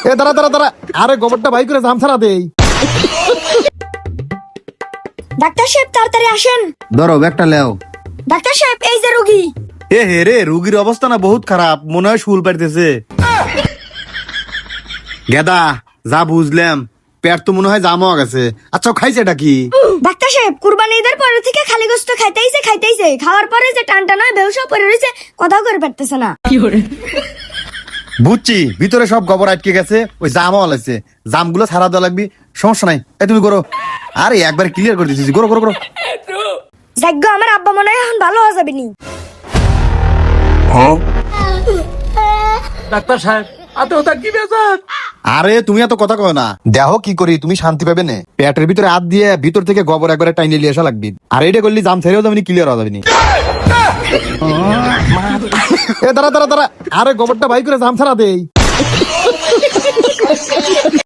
এ দাঁড়া দাঁড়া দাঁড়া, আরে গোবরটা বাই করে জাম ছাড়া দেই। ডাক্তার সাহেব তাড়াতাড়ি আসেন। ধরো ব্যাগটা লেও। ডাক্তার সাহেব এই যে রোগী। এ হে রে, রুগীর অবস্থা না বহুত খারাপ, মনে হয় শুল পাইতেছে। গেদা যা বুঝলাম, পেট তো মনে হয় জাম হয়ে গেছে। আচ্ছা খাইছে এটা কি? ডাক্তার সাহেব কুরবানি ঈদের পরে থেকে খালি গোস্ত খাইতেইছে খাওয়ার পরে যে টানটা নয় বেহুশ পরে রয়েছে, কথাও করে পারতেছে না। বুঝছি, ভিতরে সব গোবর আটকে গেছে, ওই জাম হওয়া লাগছে। জামগুলো ছাড়া দেওয়া লাগবে, সমস্যা নাই। এই তুমি করো। আরে একবার ক্লিয়ার করে দিচ্ছি, করো করো করো। যাজ্ঞ আমার আব্বা মনে হয় এখন ভালো হয়ে যাবে নি। ডাক্তার সাহেব আতে ওটা কি বেজার? আরে তুমি এত কথা কও না, দেখো কি করি, তুমি শান্তি পাবে না। পেটের ভিতরে হাত দিয়ে ভিতর থেকে গোবর একবারে টাইনে নিয়ে আসা লাগবে। আর এটা করলে জাম ছেড়েও যাবে, ক্লিয়ার হওয়া যাবে। এ দাঁড়া দাঁড়া দাঁড়া, আরে গোবরটা বাই করে জাম ছাড়া দেই।